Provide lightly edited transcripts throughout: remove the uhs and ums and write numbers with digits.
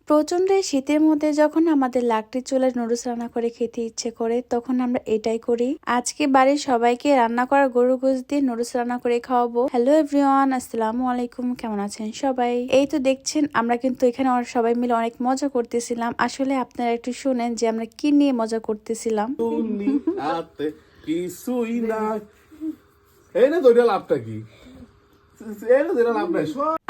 প্রচন্ড এই শীতের মধ্যে যখন আমাদের লাকড়ি চুলায় নুডলস রান্না করে খেতে ইচ্ছে করে তখন আমরা এটাই করি। আজকে বাড়ির সবাইকে রান্না করা গরুর গোশত দিয়ে নুডলস রান্না করে খাওয়াবো। হ্যালো এভরিওয়ান, আসসালামু আলাইকুম। কেমন আছেন সবাই? এই তো দেখছেন আমরা কিন্তু এখানে সবাই মিলে অনেক মজা করতেছিলাম। আসলে আপনারা একটু শুনেন যে আমরা কি নিয়ে মজা করতেছিলাম। কিছুই না, এই না তোর লাভটা কি?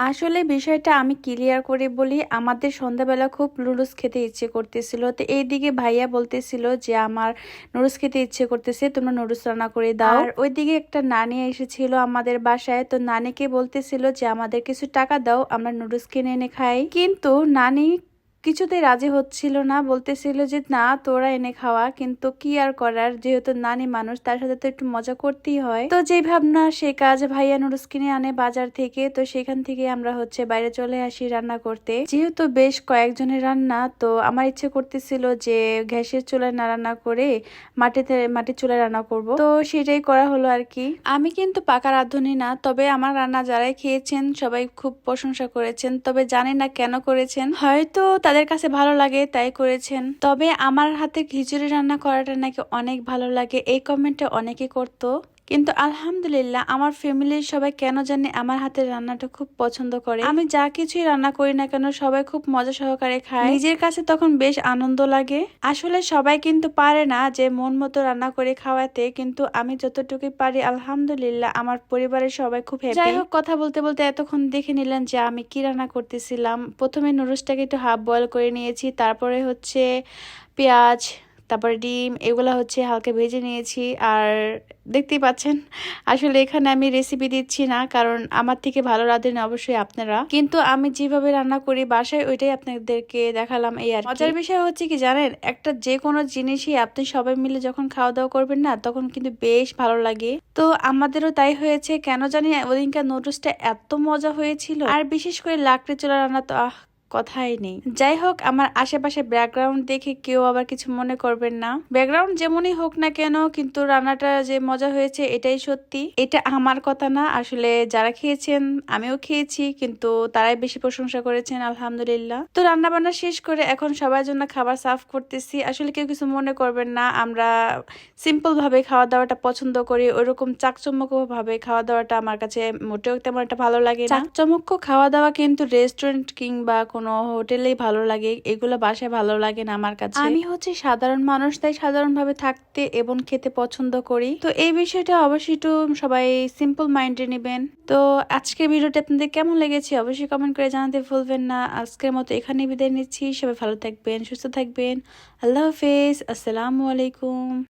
আসলে বিষয়টা আমি ক্লিয়ার করে বলি, আমাদের সন্ধ্যাবেলা খুব নুডলস খেতে ইচ্ছে করতেছিল। তো এইদিকে ভাইয়া বলতেছিল যে আমার নুডলস খেতে ইচ্ছে করতেছে, তোমরা নুডলস রান্না করে দাও। আর ওইদিকে একটা নানি এসেছিল আমাদের বাসায়, তো নানিকে বলতেছিল যে আমাদের কিছু টাকা দাও, আমরা নুডলস কিনে এনে খাই। কিন্তু নানি কিছুতেই রাজি হচ্ছিল না, বলতেছিল যে না তোরা এনে খাওয়া। কিন্তু কি আর করার, যেহেতু নানি মানুষ, তার সাথে তো একটু মজা করতেই হয়। তো যেই ভাবনা সে কাজ, ভাইয়া নুডলস কিনে আনে বাজার থেকে, তো সেখান থেকে আমরা বাইরে চলে আসি রান্না করতে। যেহেতু বেশ কয়েকজনের রান্না, তো আমার ইচ্ছে করতেছিল যে গ্যাসের চুলায় না রান্না করে মাটির চুলায় রান্না করব। তো সেটাই করা হলো আর কি। আমি কিন্তু পাকা রাঁধুনি না, তবে আমার রান্না যারাই খেয়েছেন সবাই খুব প্রশংসা করেছেন। তবে জানি না কেন করেছেন, হয়তো তাদের কাছে ভালো লাগে তাই করেছেন। তবে আমার হাতে খিচুড়ি রান্না করাটা নাকি অনেক ভালো লাগে, এই কমেন্টটা অনেকে করতো। কিন্তু আলহামদুলিল্লাহ আমার ফ্যামিলির সবাই কেন জানি আমার হাতের রান্নাটা খুব পছন্দ করে। আমি যা কিছুই রান্না করি না কেন সবাই খুব মজা সহকারে খায়, নিজের কাছে তখন বেশ আনন্দ লাগে। আসলে সবাই কিন্তু পারে না যে মন মতো রান্না করে খাওয়াতে, কিন্তু আমি যতটুকু পারি আলহামদুলিল্লাহ আমার পরিবারের সবাই খুব হ্যাপি। যাই হোক, কথা বলতে বলতে এতক্ষণ দেখে নিলেন যে আমি কি রান্না করতেছিলাম। প্রথমে নুডলসটাকে একটু হাফ বয়েল করে নিয়েছি, তারপরে পেঁয়াজ, তারপরে ডিম, এগুলো হালকা ভেজে নিয়েছি। আর দেখতেই পাচ্ছেন আসলে এখানে আমি রেসিপি দিচ্ছি না, কারণ আমার থেকে ভালো রাঁধেন অবশ্যই আপনারা, কিন্তু আমি যেভাবে রান্না করি বাসায় ওইটাই আপনাদেরকে দেখালাম। এই আর মজার বিষয় হচ্ছে কি জানেন, একটা যে কোনো জিনিসই আপনি সবাই মিলে যখন খাওয়া দাওয়া করবেন না, তখন কিন্তু বেশ ভালো লাগে। তো আমাদেরও তাই হয়েছে, কেন জানি ওদিনকার নুডলসটা এত মজা হয়েছিল। আর বিশেষ করে লাকড়ি চুলা রান্না তো কথাই নেই। যাই হোক, আমার আশেপাশে ব্যাকগ্রাউন্ড দেখে কেউ আবার কিছু মনে করবেন না, ব্যাকগ্রাউন্ড যেমনই হোক না কেন, কিন্তু রান্নাটা যে মজা হয়েছে এটাই সত্যি। এটা আমার কথা না, আসলে যারা খেয়েছেন, আমিও খেয়েছি, কিন্তু তারাই বেশি প্রশংসা করেছেন আলহামদুলিল্লাহ। তো রান্না বান্না শেষ করে এখন সবার জন্য খাবার সার্ভ করতেছি। আসলে কেউ কিছু মনে করবেন না, আমরা সিম্পল ভাবে খাওয়া দাওয়াটা পছন্দ করি, ওইরকম চাকচমক ভাবে খাওয়া দাওয়াটা আমার কাছে মোটেও তেমন একটা ভালো লাগে না। চাকচমক খাওয়া দাওয়া কিন্তু রেস্টুরেন্ট কিংবা কোনো হোটেলেই ভালো লাগে, এগুলো বাসায় ভালো লাগে না আমার কাছে। আমি সাধারণ মানুষ, তাই সাধারণ ভাবে থাকতে এবং খেতে পছন্দ করি। তো এই বিষয়টা অবশ্যই একটু সবাই সিম্পল মাইন্ডে নেবেন। তো আজকের ভিডিওটা আপনাদের কেমন লেগেছে অবশ্যই কমেন্ট করে জানাতে ভুলবেন না। আজকের মতো এখানেই বিদায় নিচ্ছি, সবাই ভালো থাকবেন, সুস্থ থাকবেন। আল্লাহ হাফেজ, আসসালামু আলাইকুম।